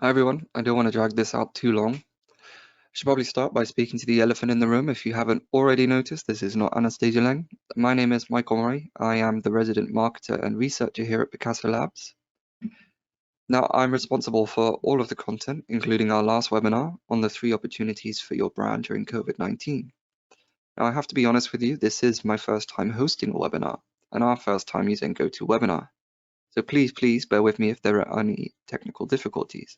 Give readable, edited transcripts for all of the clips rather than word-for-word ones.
Hi everyone, I don't want to drag this out too long. I should probably start by speaking to the elephant in the room. If you haven't already noticed, this is not Anastasia Lang. My name is Michael Murray. I am the resident marketer and researcher here at Picasso Labs. Now, I'm responsible for all of the content, including our last webinar on the 3 opportunities for your brand during COVID-19. Now, I have to be honest with you, this is my first time hosting a webinar and our first time using GoToWebinar. So please bear with me if there are any technical difficulties.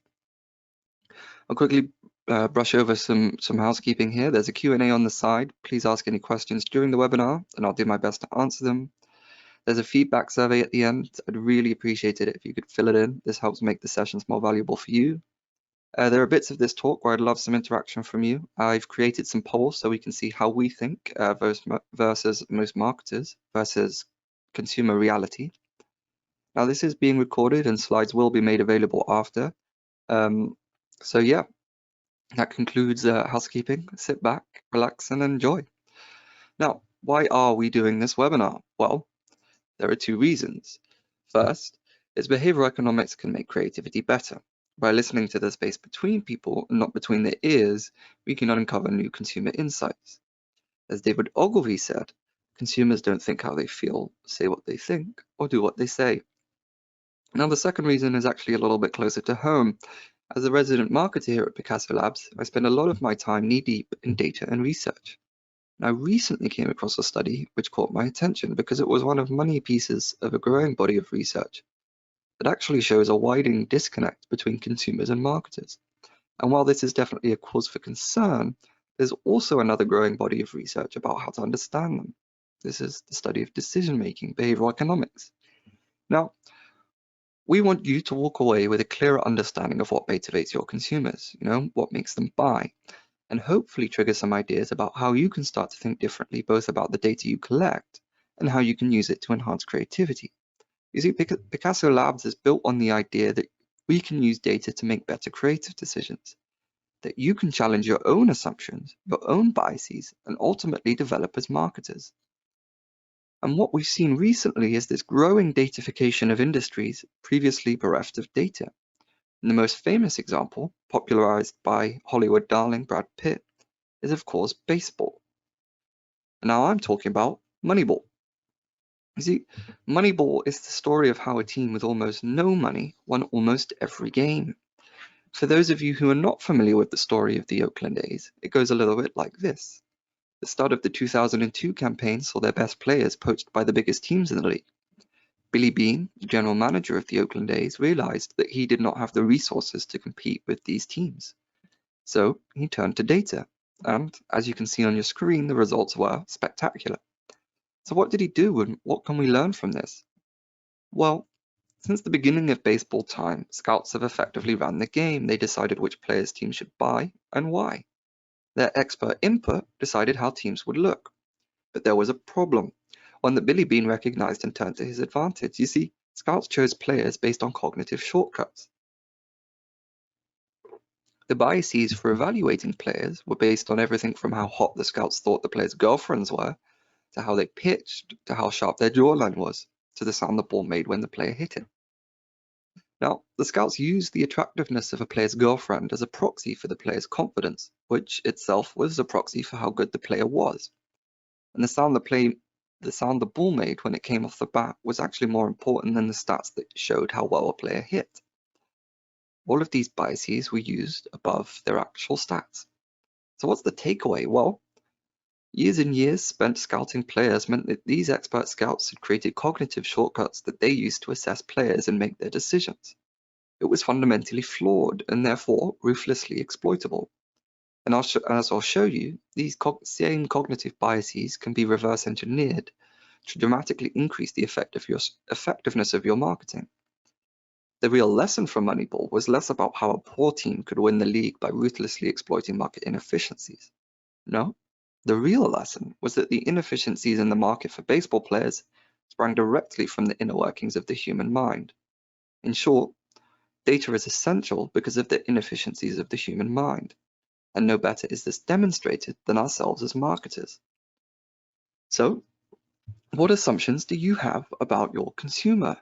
I'll quickly brush over some housekeeping here. There's a Q&A on the side. Please ask any questions during the webinar and I'll do my best to answer them. There's a feedback survey at the end. I'd really appreciate it if you could fill it in. This helps make the sessions more valuable for you. There are bits of this talk where I'd love some interaction from you. I've created some polls so we can see how we think versus most marketers versus consumer reality. Now this is being recorded and slides will be made available after. So yeah, that concludes housekeeping. Sit back, relax, and enjoy. Now, why are we doing this webinar? Well, there are 2 reasons. First, is behavioral economics can make creativity better. By listening to the space between people and not between their ears, we can uncover new consumer insights. As David Ogilvy said, consumers don't think how they feel, say what they think, or do what they say. Now, the second reason is actually a little bit closer to home. As a resident marketer here at Picasso Labs, I spend a lot of my time knee-deep in data and research. And I recently came across a study which caught my attention because it was one of many pieces of a growing body of research that actually shows a widening disconnect between consumers and marketers. And while this is definitely a cause for concern, there's also another growing body of research about how to understand them. This is the study of decision-making, behavioral economics. Now, we want you to walk away with a clearer understanding of what motivates your consumers, what makes them buy, and hopefully trigger some ideas about how you can start to think differently, both about the data you collect and how you can use it to enhance creativity. You see, Picasso Labs is built on the idea that we can use data to make better creative decisions, that you can challenge your own assumptions, your own biases, and ultimately develop as marketers. And what we've seen recently is this growing datafication of industries previously bereft of data. And the most famous example, popularized by Hollywood darling Brad Pitt, is of course baseball. And now I'm talking about Moneyball. You see, Moneyball is the story of how a team with almost no money won almost every game. For those of you who are not familiar with the story of the Oakland A's, it goes a little bit like this. The start of the 2002 campaign saw their best players poached by the biggest teams in the league. Billy Beane, the general manager of the Oakland A's, realized that he did not have the resources to compete with these teams. So he turned to data, and as you can see on your screen, the results were spectacular. So what did he do, and what can we learn from this? Well, since the beginning of baseball time, scouts have effectively ran the game. They decided which players teams should buy and why. Their expert input decided how teams would look. But there was a problem, one that Billy Beane recognized and turned to his advantage. You see, scouts chose players based on cognitive shortcuts. The biases for evaluating players were based on everything from how hot the scouts thought the players' girlfriends were, to how they pitched, to how sharp their jawline was, to the sound the ball made when the player hit it. Now, the scouts used the attractiveness of a player's girlfriend as a proxy for the player's confidence, which itself was a proxy for how good the player was. And the sound the ball made when it came off the bat was actually more important than the stats that showed how well a player hit. All of these biases were used above their actual stats. So what's the takeaway? Well, years and years spent scouting players meant that these expert scouts had created cognitive shortcuts that they used to assess players and make their decisions. It was fundamentally flawed and therefore ruthlessly exploitable. And as I'll show you, these same cognitive biases can be reverse engineered to dramatically increase the effectiveness of your marketing. The real lesson from Moneyball was less about how a poor team could win the league by ruthlessly exploiting market inefficiencies. No, the real lesson was that the inefficiencies in the market for baseball players sprang directly from the inner workings of the human mind. In short, data is essential because of the inefficiencies of the human mind, and no better is this demonstrated than ourselves as marketers. So, what assumptions do you have about your consumer?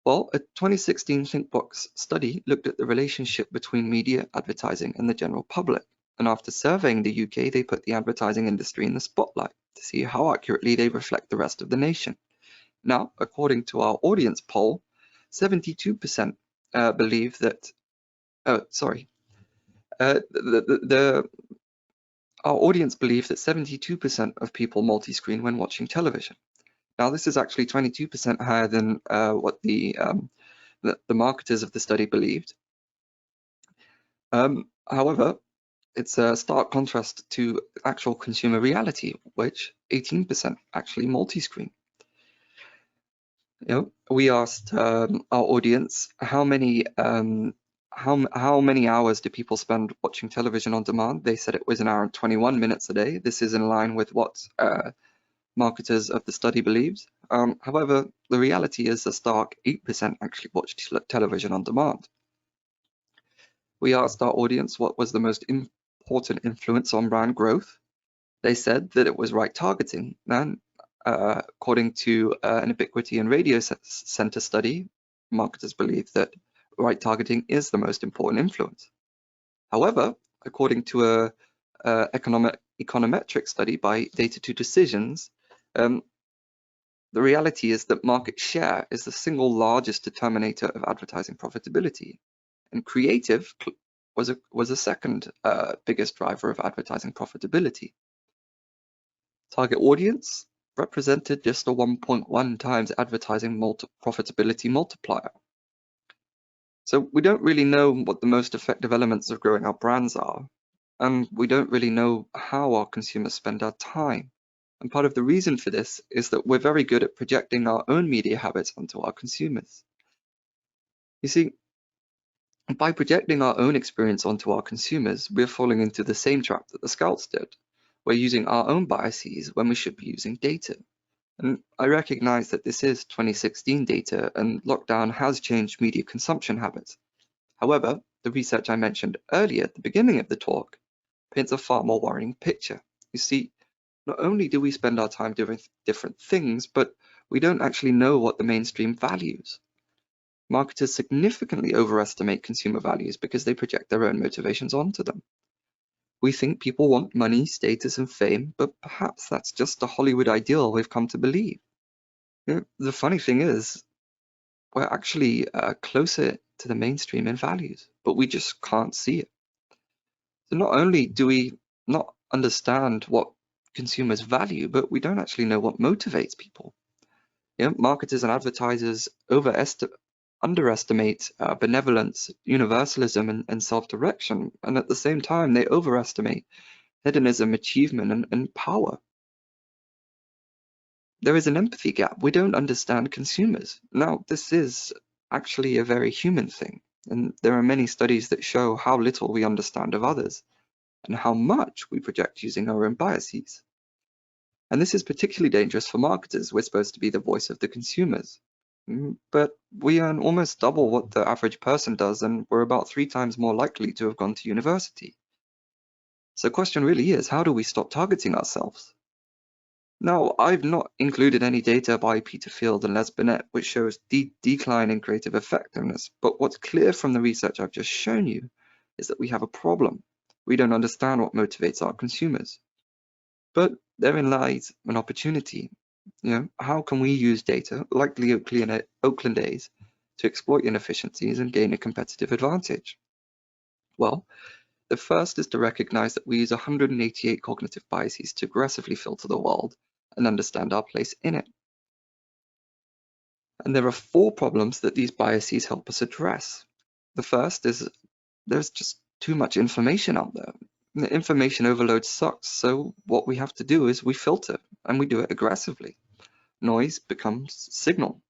Well, a 2016 ThinkBox study looked at the relationship between media, advertising, and the general public. And after surveying the UK, they put the advertising industry in the spotlight to see how accurately they reflect the rest of the nation. Now, according to our audience poll, 72% believe that, our audience believe that 72% of people multi-screen when watching television. Now, this is actually 22% higher than what the marketers of the study believed. However, it's a stark contrast to actual consumer reality, which 18% actually multi-screen. We asked our audience how many hours do people spend watching television on demand. They said it was an hour and 21 minutes a day. This is in line with what marketers of the study believes. However, the reality is a stark 8% actually watch television on demand. We asked our audience what was the most important influence on brand growth. They said that it was right targeting, and according to an Ubiquity and Radio Center study, marketers believe that right targeting is the most important influence. However, according to a econometric study by Data 2 Decisions, the reality is that market share is the single largest determinator of advertising profitability, and creative was a second biggest driver of advertising profitability. Target audience represented just a 1.1 times advertising profitability multiplier. So we don't really know what the most effective elements of growing our brands are, and we don't really know how our consumers spend our time. And part of the reason for this is that we're very good at projecting our own media habits onto our consumers. You see, by projecting our own experience onto our consumers, we're falling into the same trap that the scouts did. We're using our own biases when we should be using data. And I recognize that this is 2016 data and lockdown has changed media consumption habits. However, the research I mentioned earlier at the beginning of the talk paints a far more worrying picture. You see, not only do we spend our time doing different things, but we don't actually know what the mainstream values. Marketers significantly overestimate consumer values because they project their own motivations onto them. We think people want money, status, and fame, but perhaps that's just a Hollywood ideal we've come to believe. The funny thing is, we're actually closer to the mainstream in values, but we just can't see it. So not only do we not understand what consumers value, but we don't actually know what motivates people. Marketers and advertisers underestimate benevolence, universalism, and self-direction, and at the same time, they overestimate hedonism, achievement, and power. There is an empathy gap. We don't understand consumers. Now, this is actually a very human thing, and there are many studies that show how little we understand of others and how much we project using our own biases. And this is particularly dangerous for marketers. We're supposed to be the voice of the consumers, but we earn almost double what the average person does, and we're about 3 times more likely to have gone to university. So the question really is, how do we stop targeting ourselves? Now, I've not included any data by Peter Field and Les Binet, which shows decline in creative effectiveness, but what's clear from the research I've just shown you is that we have a problem. We don't understand what motivates our consumers. But therein lies an opportunity. How can we use data, like the Oakland A's, to exploit inefficiencies and gain a competitive advantage? Well, the first is to recognize that we use 188 cognitive biases to aggressively filter the world and understand our place in it. And there are 4 problems that these biases help us address. The first is there's just too much information out there. The information overload sucks, so what we have to do is we filter, and we do it aggressively. Noise becomes signal.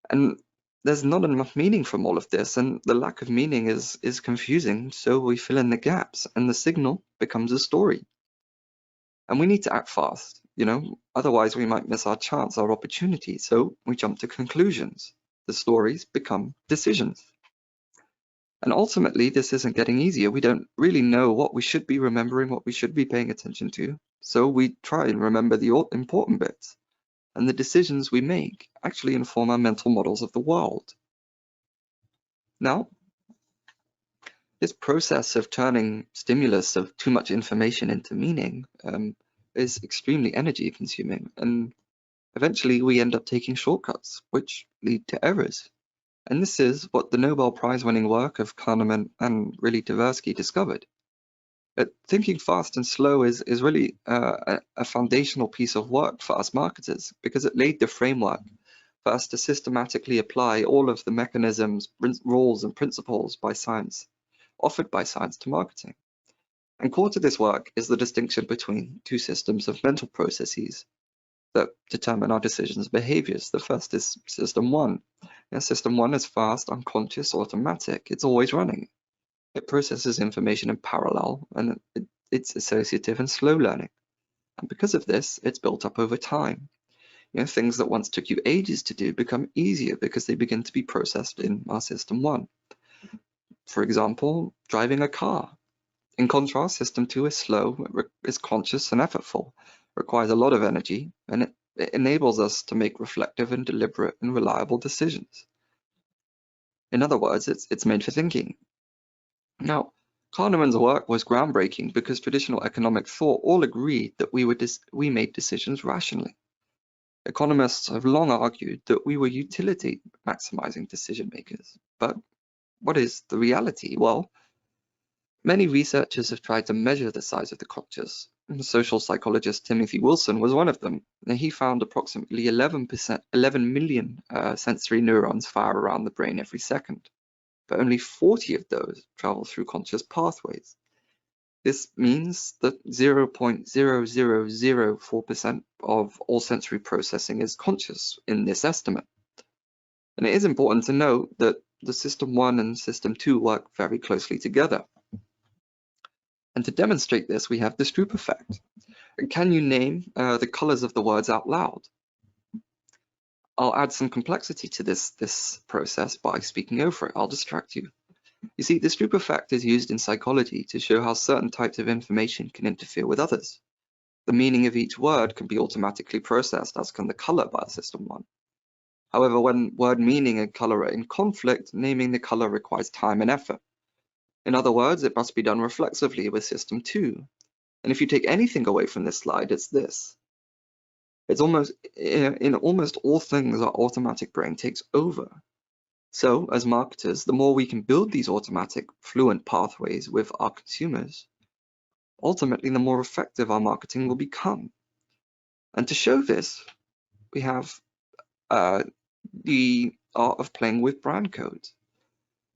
And there's not enough meaning from all of this, and the lack of meaning is confusing, so we fill in the gaps, and the signal becomes a story. And we need to act fast, otherwise we might miss our chance, our opportunity, so we jump to conclusions. The stories become decisions. And ultimately, this isn't getting easier. We don't really know what we should be remembering, what we should be paying attention to. So we try and remember the important bits. and the decisions we make actually inform our mental models of the world. Now, this process of turning stimulus of too much information into meaning is extremely energy consuming, and eventually we end up taking shortcuts, which lead to errors. And this is what the Nobel Prize-winning work of Kahneman and really Tversky discovered. Thinking fast and slow is really a foundational piece of work for us marketers, because it laid the framework for us to systematically apply all of the mechanisms, rules, and principles offered by science to marketing. And core to this work is the distinction between two systems of mental processes that determine our decisions and behaviors. The first is system one. System one is fast, unconscious, automatic. It's always running. It processes information in parallel, and it's associative and slow learning. And because of this, it's built up over time. Things that once took you ages to do become easier because they begin to be processed in our system one. For example, driving a car. In contrast, system two is slow, is conscious and effortful, requires a lot of energy, and it enables us to make reflective and deliberate and reliable decisions. In other words, it's made for thinking. Now, Kahneman's work was groundbreaking because traditional economic thought all agreed that we made decisions rationally. Economists have long argued that we were utility maximizing decision makers. But what is the reality? Well, many researchers have tried to measure the size of the conscious. Social psychologist Timothy Wilson was one of them. He found approximately 11 million sensory neurons fire around the brain every second, but only 40 of those travel through conscious pathways. This means that 0.0004% of all sensory processing is conscious in this estimate. And it is important to note that the system 1 and system 2 work very closely together. And to demonstrate this, we have the Stroop effect. Can you name the colors of the words out loud? I'll add some complexity to this process by speaking over it. I'll distract you. You see, the Stroop effect is used in psychology to show how certain types of information can interfere with others. The meaning of each word can be automatically processed, as can the color by system 1. However, when word meaning and color are in conflict, naming the color requires time and effort. In other words, it must be done reflexively with system 2. And if you take anything away from this slide, it's this. It's in almost all things, our automatic brain takes over. So, as marketers, the more we can build these automatic, fluent pathways with our consumers, ultimately, the more effective our marketing will become. And to show this, we have the art of playing with brand codes.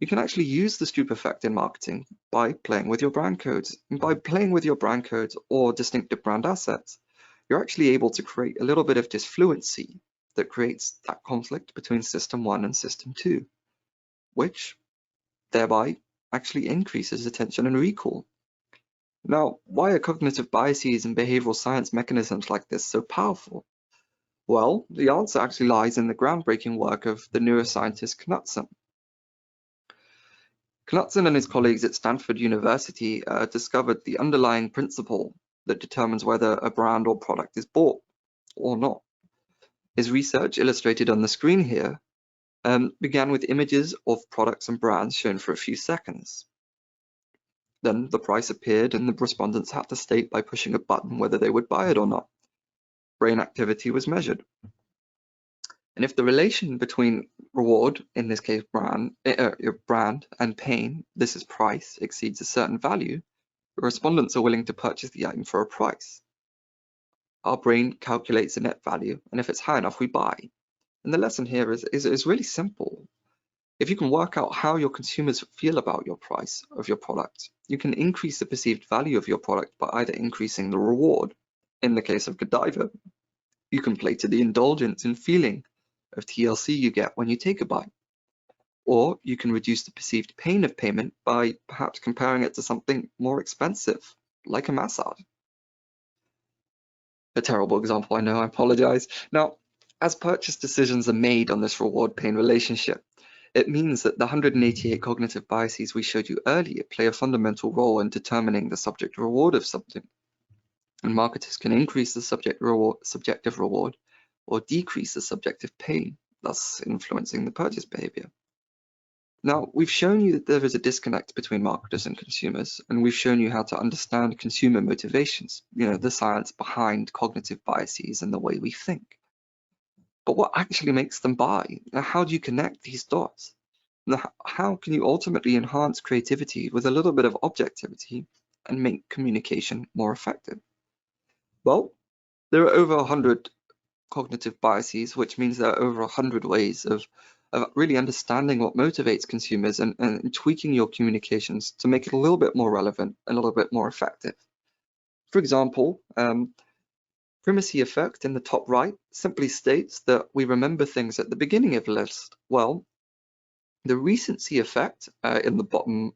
You can actually use the Stroop effect in marketing by playing with your brand codes. And by playing with your brand codes or distinctive brand assets, you're actually able to create a little bit of disfluency that creates that conflict between system 1 and system 2, which thereby actually increases attention and recall. Now, why are cognitive biases and behavioral science mechanisms like this so powerful? Well, the answer actually lies in the groundbreaking work of the neuroscientist Knudsen. Knudsen and his colleagues at Stanford University discovered the underlying principle that determines whether a brand or product is bought or not. His research, illustrated on the screen here, began with images of products and brands shown for a few seconds. Then the price appeared and the respondents had to state by pushing a button whether they would buy it or not. Brain activity was measured. And if the relation between reward, in this case your brand, and pain, this is price, exceeds a certain value, the respondents are willing to purchase the item for a price. Our brain calculates a net value, and if it's high enough, we buy. And the lesson here is really simple. If you can work out how your consumers feel about your price of your product, you can increase the perceived value of your product by either increasing the reward. In the case of Godiva, you can play to the indulgence and feeling of TLC you get when you take a bite. Or you can reduce the perceived pain of payment by perhaps comparing it to something more expensive, like a massage. A terrible example, I know, I apologize. Now, as purchase decisions are made on this reward-pain relationship, it means that the 188 cognitive biases we showed you earlier play a fundamental role in determining the subject reward of something. And marketers can increase the subjective reward or decrease the subjective pain, thus influencing the purchase behavior. Now, we've shown you that there is a disconnect between marketers and consumers, and we've shown you how to understand consumer motivations, the science behind cognitive biases and the way we think. But what actually makes them buy? Now, how do you connect these dots? Now, how can you ultimately enhance creativity with a little bit of objectivity and make communication more effective? Well, there are over 100 cognitive biases, which means there are over 100 ways of really understanding what motivates consumers and tweaking your communications to make it a little bit more relevant, a little bit more effective. For example, primacy effect in the top right simply states that we remember things at the beginning of the list. Well, the recency effect in the bottom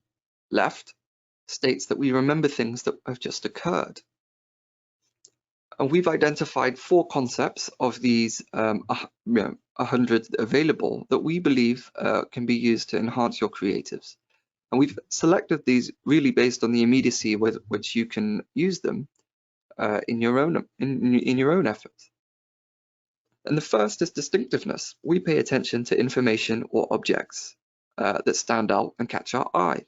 left states that we remember things that have just occurred. And we've identified 4 concepts of these 100 available that we believe can be used to enhance your creatives. And we've selected these really based on the immediacy with which you can use them in your own efforts. And the first is distinctiveness. We pay attention to information or objects that stand out and catch our eye.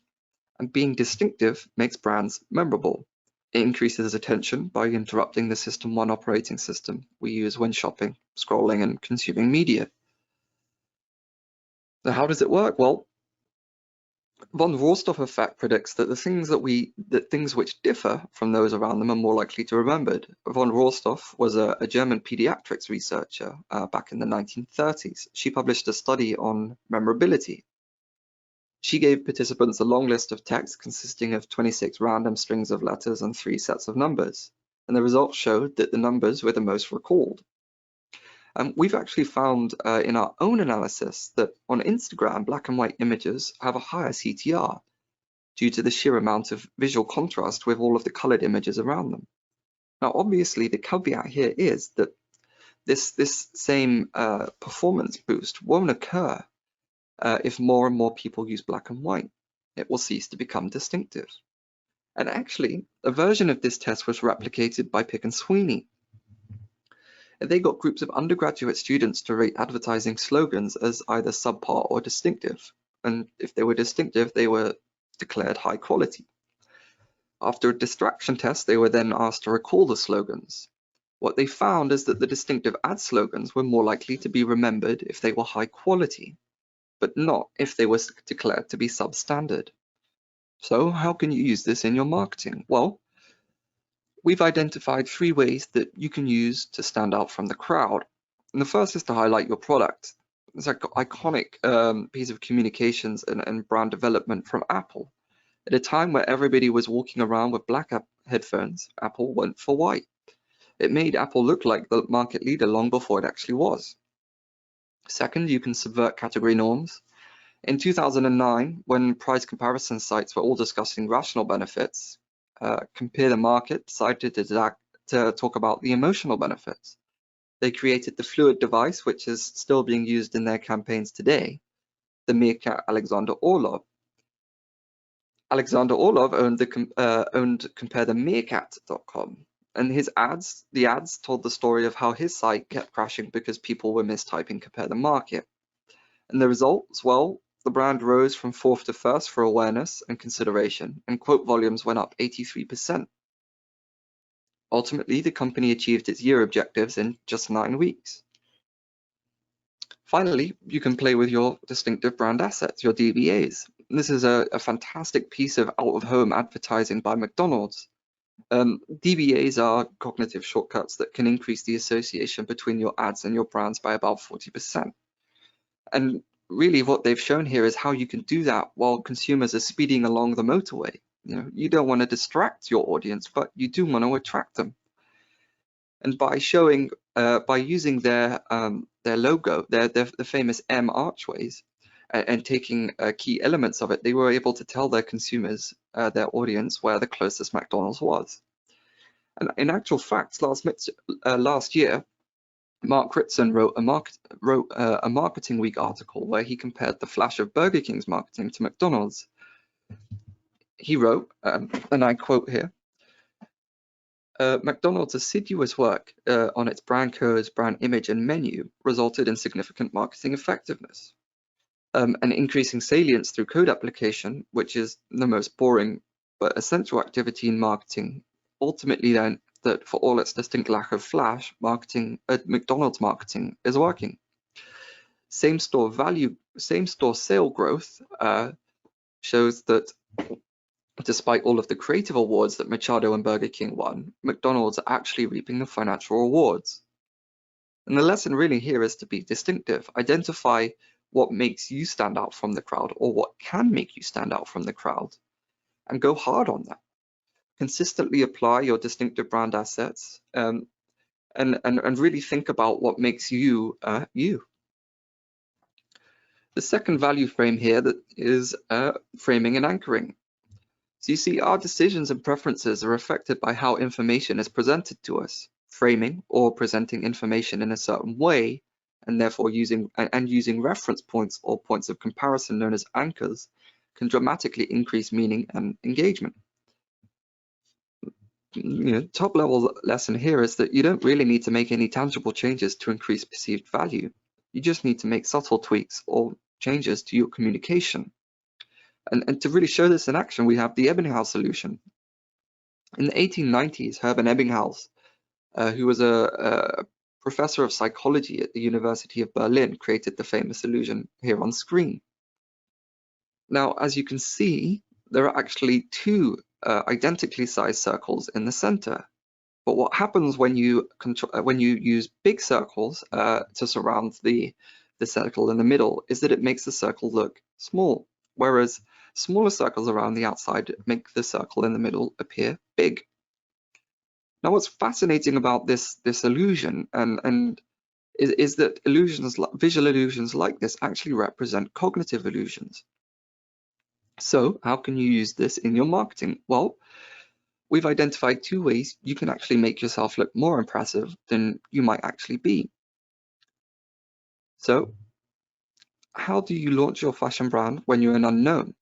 And being distinctive makes brands memorable. It increases attention by interrupting the System 1 operating system we use when shopping, scrolling, and consuming media. So how does it work? Well, von Rostoff effect predicts that things which differ from those around them are more likely to be remembered. Von Rostoff was a German pediatrics researcher back in the 1930s. She published a study on memorability. She gave participants a long list of text consisting of 26 random strings of letters and 3 sets of numbers, and the results showed that the numbers were the most recalled. We've actually found in our own analysis that on Instagram, black and white images have a higher CTR due to the sheer amount of visual contrast with all of the colored images around them. Now, obviously, the caveat here is that this same performance boost won't occur if more and more people use black and white. It will cease to become distinctive. And actually, a version of this test was replicated by Pick and Sweeney. They got groups of undergraduate students to rate advertising slogans as either subpar or distinctive. And if they were distinctive, they were declared high quality. After a distraction test, they were then asked to recall the slogans. What they found is that the distinctive ad slogans were more likely to be remembered if they were high quality, but not if they were declared to be substandard. So how can you use this in your marketing? Well, we've identified 3 ways that you can use to stand out from the crowd. And the first is to highlight your product. It's an iconic piece of communications and brand development from Apple. At a time where everybody was walking around with black headphones, Apple went for white. It made Apple look like the market leader long before it actually was. Second, you can subvert category norms. In 2009, when price comparison sites were all discussing rational benefits, Compare the Market decided to talk about the emotional benefits. They created the fluid device, which is still being used in their campaigns today, the meerkat Alexander Orlov. Alexander Orlov owned comparethemeerkat.com, and the ads told the story of how his site kept crashing because people were mistyping Compare the Market. And the results, well, the brand rose from 4th to 1st for awareness and consideration, and quote volumes went up 83%. Ultimately, the company achieved its year objectives in just 9 weeks. Finally, you can play with your distinctive brand assets, your DBAs. This is a fantastic piece of out-of-home advertising by McDonald's. DBAs are cognitive shortcuts that can increase the association between your ads and your brands by about 40%. And really what they've shown here is how you can do that while consumers are speeding along the motorway. You don't want to distract your audience, but you do want to attract them. And by using their logo, the famous M archways, and taking key elements of it, they were able to tell their consumers, their audience, where the closest McDonald's was. And in actual fact, last year, Mark Ritson wrote a Marketing Week article where he compared the flash of Burger King's marketing to McDonald's. He wrote, and I quote here, McDonald's assiduous work on its brand codes, brand image, and menu resulted in significant marketing effectiveness. And increasing salience through code application, which is the most boring but essential activity in marketing, ultimately then that for all its distinct lack of flash, McDonald's marketing is working. Same-store sale growth shows that despite all of the creative awards that Machado and Burger King won, McDonald's are actually reaping the financial rewards. And the lesson really here is to be distinctive. Identify what makes you stand out from the crowd, or what can make you stand out from the crowd, and go hard on that. Consistently apply your distinctive brand assets, and really think about what makes you you. The second value frame here that is framing and anchoring. So you see, our decisions and preferences are affected by how information is presented to us. Framing or presenting information in a certain way, and therefore using reference points or points of comparison known as anchors, can dramatically increase meaning and engagement. Top level lesson here is that you don't really need to make any tangible changes to increase perceived value. You just need to make subtle tweaks or changes to your communication. And to really show this in action, we have the Ebbinghaus solution. In the 1890s, Hermann Ebbinghaus, who was a professor of psychology at the University of Berlin, created the famous illusion here on screen. Now, as you can see, there are actually two identically sized circles in the center. But what happens when you use big circles to surround the circle in the middle is that it makes the circle look small, whereas smaller circles around the outside make the circle in the middle appear big. Now, what's fascinating about this illusion is that visual illusions like this actually represent cognitive illusions. So how can you use this in your marketing? Well, we've identified two ways you can actually make yourself look more impressive than you might actually be. So how do you launch your fashion brand when you're an unknown?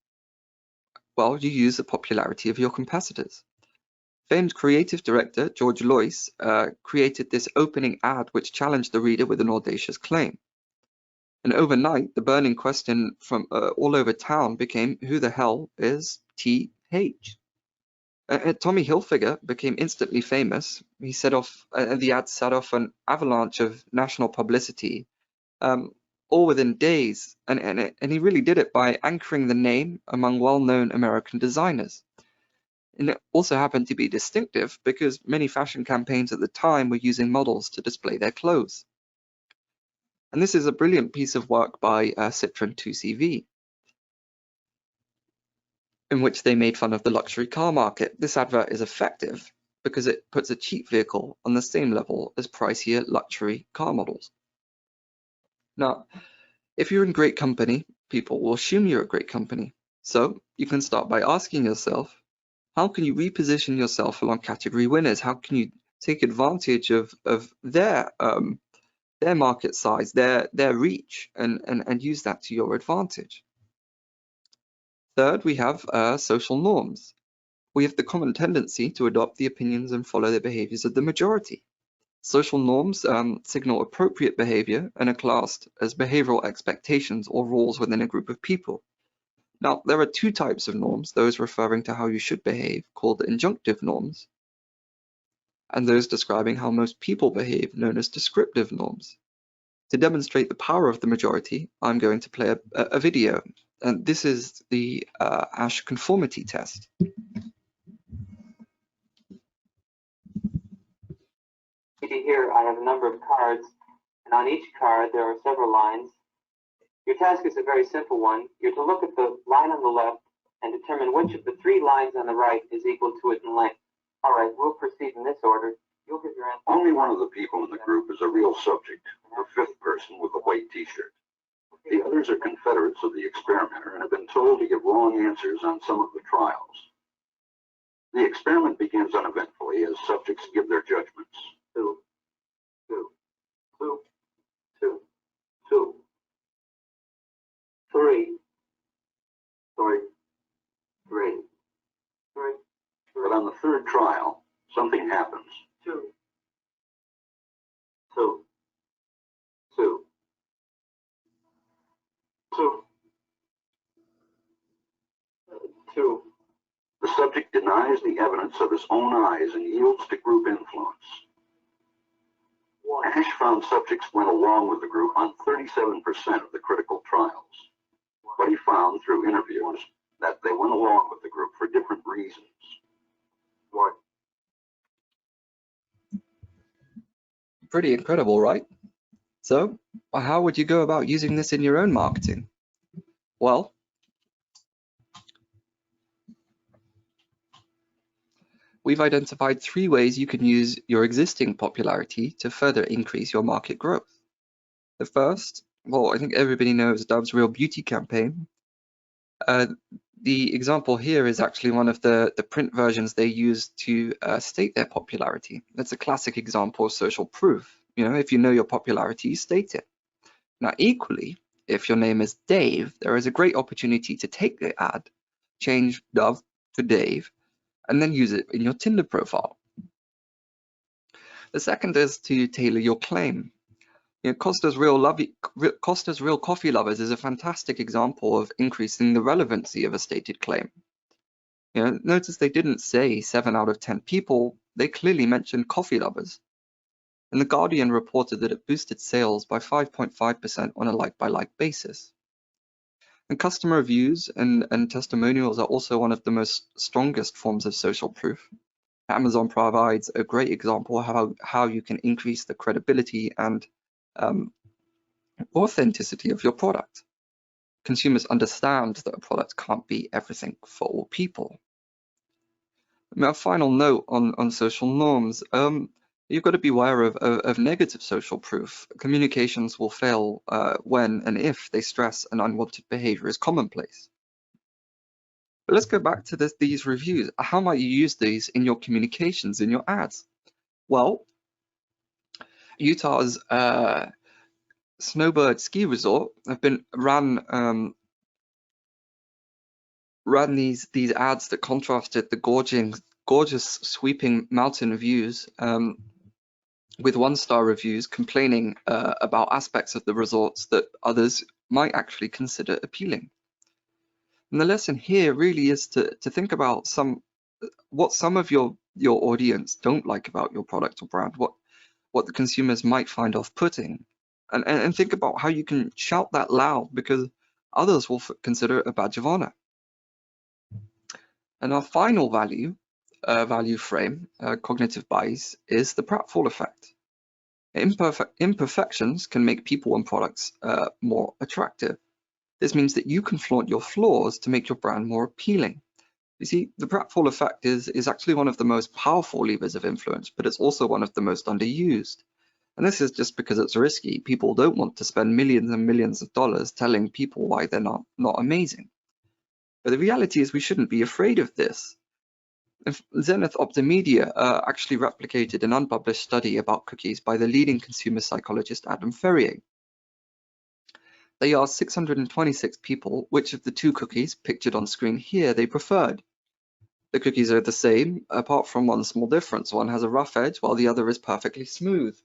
Well, you use the popularity of your competitors. Famed creative director George Lois created this opening ad which challenged the reader with an audacious claim. And overnight, the burning question from all over town became, who the hell is T.H.? Tommy Hilfiger became instantly famous. He set off, the ad set off an avalanche of national publicity, all within days, and he really did it by anchoring the name among well-known American designers. And it also happened to be distinctive because many fashion campaigns at the time were using models to display their clothes. And this is a brilliant piece of work by Citroën 2CV, in which they made fun of the luxury car market. This advert is effective because it puts a cheap vehicle on the same level as pricier luxury car models. Now, if you're in great company, people will assume you're a great company. So you can start by asking yourself, how can you reposition yourself along category winners? How can you take advantage of their market size, their reach, and use that to your advantage? Third, we have social norms. We have the common tendency to adopt the opinions and follow the behaviors of the majority. Social norms signal appropriate behavior and are classed as behavioral expectations or rules within a group of people. Now, there are two types of norms, those referring to how you should behave, called injunctive norms, and those describing how most people behave, known as descriptive norms. To demonstrate the power of the majority, I'm going to play a video, and this is the Ash conformity test. Here I have a number of cards, and on each card there are several lines. Your task is a very simple one. You're to look at the line on the left and determine which of the three lines on the right is equal to it in length. All right, we'll proceed in this order. You'll give your answer. Only one of the people in the group is a real subject, the fifth person with a white t-shirt. The others are confederates of the experimenter and have been told to give wrong answers on some of the trials. The experiment begins uneventfully as subjects give their judgments. 2, 2, 2, 2, 2, 3, 3, 3, 3. But on the third trial, Something happens. Two. The subject denies the evidence of his own eyes and yields to group influence. Ash found subjects went along with the group on 37% of the critical trials. But he found through interviews that they went along with the group for different reasons. What? Pretty incredible, right? So, how would you go about using this in your own marketing? Well, we've identified 3 ways you can use your existing popularity to further increase your market growth. The first, well, I think everybody knows Dove's Real Beauty campaign. The example here is actually one of the print versions they used to state their popularity. That's a classic example of social proof. You know, if you know your popularity, you state it. Now, equally, if your name is Dave, there is a great opportunity to take the ad, change Dove to Dave, and then use it in your Tinder profile. The second is to tailor your claim. You know, Costa's Real Coffee Lovers is a fantastic example of increasing the relevancy of a stated claim. You know, notice they didn't say 7 out of 10 people, they clearly mentioned coffee lovers. And The Guardian reported that it boosted sales by 5.5% on a like-by-like basis. And customer reviews and testimonials are also one of the most strongest forms of social proof. Amazon provides a great example of how you can increase the credibility and authenticity of your product. Consumers understand that a product can't be everything for all people. Now, a final note on social norms. You've got to be aware of negative social proof. Communications will fail when and if they stress an unwanted behavior is commonplace. But let's go back to these reviews. How might you use these in your communications, in your ads? Well, Utah's Snowbird Ski Resort have been ran these ads that contrasted the gorgeous sweeping mountain views with 1-star reviews complaining about aspects of the resorts that others might actually consider appealing. And the lesson here really is to think about what some of your audience don't like about your product or brand, what the consumers might find off-putting, and think about how you can shout that loud because others will consider it a badge of honor. And our final value frame, cognitive bias, is the Pratfall Effect. Imperfections can make people and products more attractive. This means that you can flaunt your flaws to make your brand more appealing. You see, the Pratfall Effect is actually one of the most powerful levers of influence, but it's also one of the most underused. And this is just because it's risky. People don't want to spend millions and millions of dollars telling people why they're not amazing. But the reality is we shouldn't be afraid of this. Zenith Optimedia actually replicated an unpublished study about cookies by the leading consumer psychologist Adam Ferrier. They asked 626 people which of the 2 cookies pictured on screen here they preferred. The cookies are the same, apart from one small difference. One has a rough edge while the other is perfectly smooth.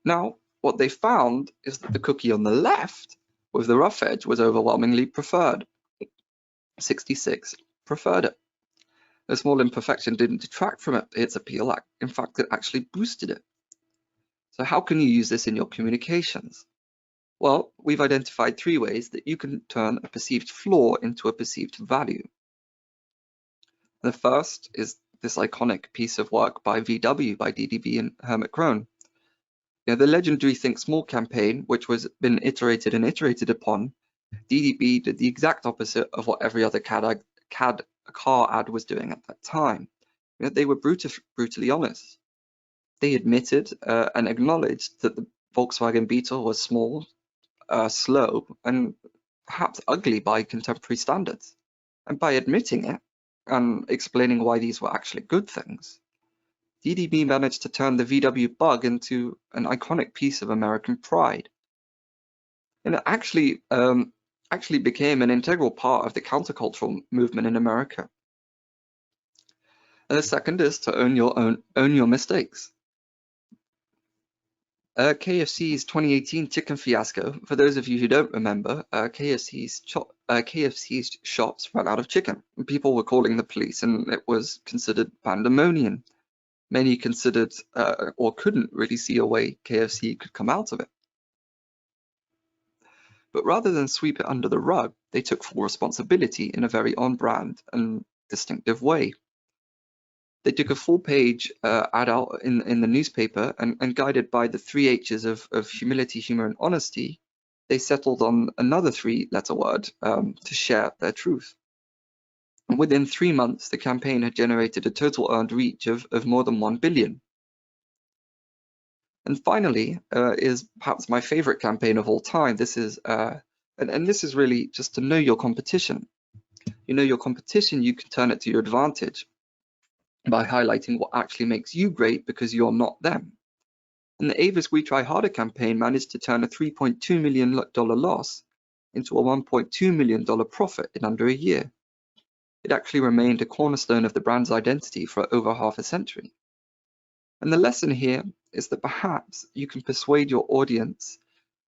Now, what they found is that the cookie on the left with the rough edge was overwhelmingly preferred. 66 preferred it. The small imperfection didn't detract from its appeal. In fact, it actually boosted it. So how can you use this in your communications? Well, we've identified 3 ways that you can turn a perceived flaw into a perceived value. The first is this iconic piece of work by VW, by DDB and Hermit Krone. You know, the legendary Think Small campaign, which was been iterated and iterated upon, DDB did the exact opposite of what every other car ad was doing at that time. You know, they were brutally honest. They admitted and acknowledged that the Volkswagen Beetle was small, slow, and perhaps ugly by contemporary standards. And by admitting it and explaining why these were actually good things, DDB managed to turn the VW Bug into an iconic piece of American pride. And it actually became an integral part of the countercultural movement in America. And the second is to own your mistakes. KFC's 2018 chicken fiasco. For those of you who don't remember, KFC's shops ran out of chicken. People were calling the police, and it was considered pandemonium. Many considered or couldn't really see a way KFC could come out of it. But rather than sweep it under the rug, they took full responsibility in a very on-brand and distinctive way. They took a full-page ad out in the newspaper, and guided by the 3 H's of humility, humor, and honesty, they settled on another 3-letter word to share their truth. And within 3 months, the campaign had generated a total earned reach of more than 1 billion. And finally, is perhaps my favorite campaign of all time. This is, and this is really just to know your competition. You know your competition, you can turn it to your advantage by highlighting what actually makes you great because you're not them. And the Avis We Try Harder campaign managed to turn a $3.2 million loss into a $1.2 million profit in under a year. It actually remained a cornerstone of the brand's identity for over half a century. And the lesson here is that perhaps you can persuade your audience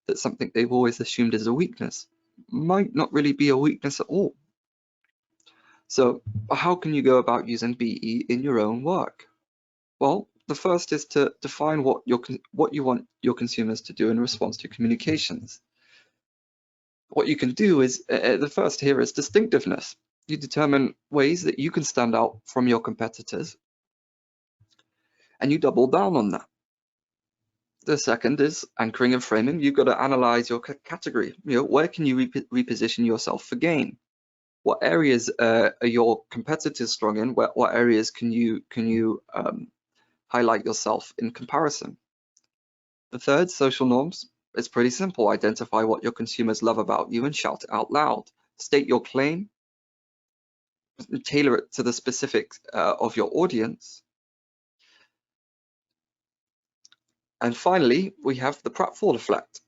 that something they've always assumed is a weakness might not really be a weakness at all. So how can you go about using BE in your own work? Well, the first is to define what you want your consumers to do in response to communications. What you can do is, the first here is distinctiveness. You determine ways that you can stand out from your competitors, and you double down on that. The second is anchoring and framing. You've got to analyze your category. Where can you reposition yourself for gain? What areas are your competitors strong in? What areas can you highlight yourself in comparison? The third, social norms. It's pretty simple. Identify what your consumers love about you and shout it out loud. State your claim, tailor it to the specifics of your audience. And finally, we have the Pratfall Effect.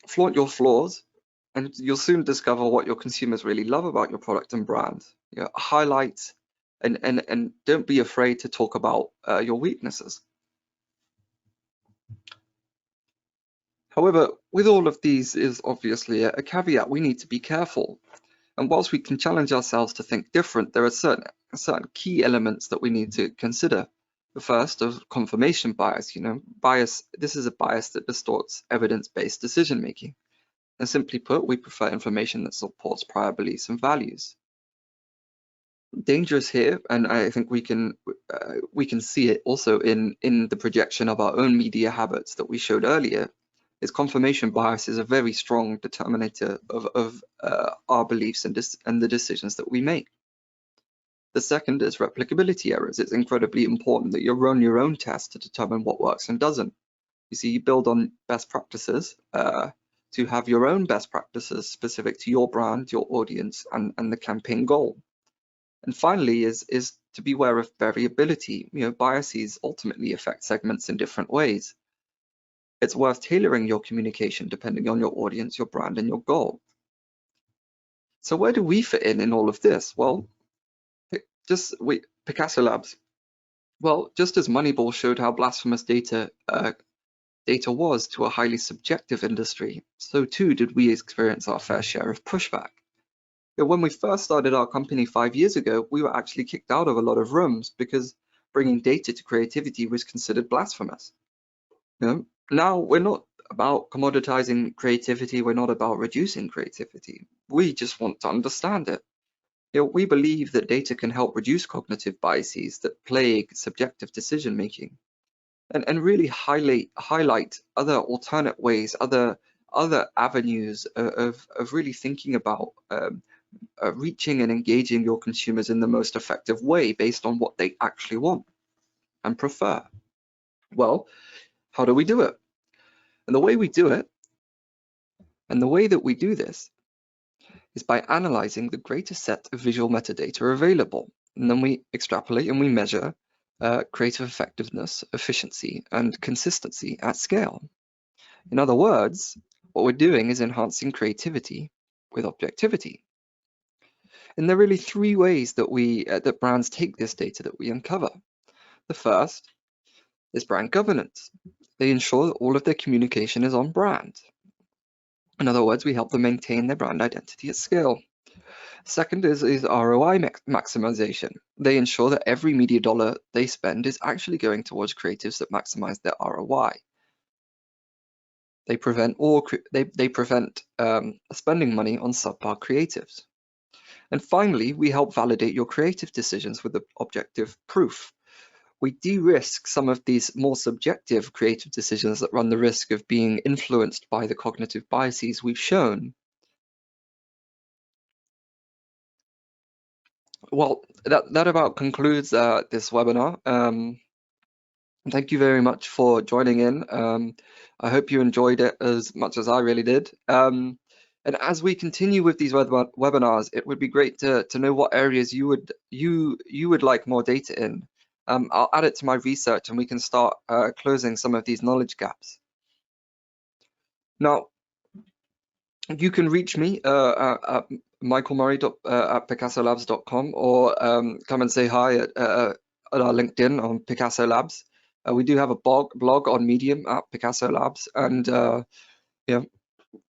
Flaunt your flaws, and you'll soon discover what your consumers really love about your product and brand. Highlight and don't be afraid to talk about your weaknesses. However, with all of these is obviously a caveat. We need to be careful. And whilst we can challenge ourselves to think different, there are certain key elements that we need to consider. The first of confirmation bias. This is a bias that distorts evidence-based decision making. And simply put, we prefer information that supports prior beliefs and values. Dangerous here, and I think we can see it also in the projection of our own media habits that we showed earlier, is confirmation bias is a very strong determinator of our beliefs and the decisions that we make. The second is replicability errors. It's incredibly important that you run your own tests to determine what works and doesn't. You see, you build on best practices to have your own best practices specific to your brand, your audience, and the campaign goal. And finally is to be aware of variability. Biases ultimately affect segments in different ways. It's worth tailoring your communication depending on your audience, your brand, and your goal. So where do we fit in all of this? Well, Picasso Labs. Well, just as Moneyball showed how blasphemous data was to a highly subjective industry, so too did we experience our fair share of pushback. When we first started our company 5 years ago, we were actually kicked out of a lot of rooms because bringing data to creativity was considered blasphemous. Now we're not about commoditizing creativity, we're not about reducing creativity. We just want to understand it. We believe that data can help reduce cognitive biases that plague subjective decision making, and really highlight other alternate ways, other avenues of really thinking about reaching and engaging your consumers in the most effective way based on what they actually want and prefer. Well, how do we do it? And the way we do it, and the way that we do this, is by analyzing the greatest set of visual metadata available. And then we extrapolate and we measure creative effectiveness, efficiency, and consistency at scale. In other words, what we're doing is enhancing creativity with objectivity. And there are really three ways that that brands take this data that we uncover. The first is brand governance. They ensure that all of their communication is on brand. In other words, we help them maintain their brand identity at scale. Second is ROI maximization. They ensure that every media dollar they spend is actually going towards creatives that maximize their ROI. They prevent spending money on subpar creatives. And finally, we help validate your creative decisions with objective proof. We de-risk some of these more subjective creative decisions that run the risk of being influenced by the cognitive biases we've shown. Well, that about concludes this webinar. Thank you very much for joining in. I hope you enjoyed it as much as I really did. And as we continue with these webinars, it would be great to know what areas you would like more data in. I'll add it to my research and we can start closing some of these knowledge gaps. Now, you can reach me at michaelmurray@picassolabs.com or come and say hi at our LinkedIn on Picasso Labs. We do have a blog on Medium at Picasso Labs, and yeah,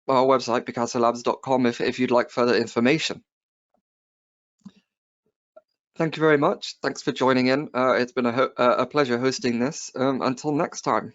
our website picassolabs.com if you'd like further information. Thank you very much. Thanks for joining in. It's been a pleasure hosting this. Until next time.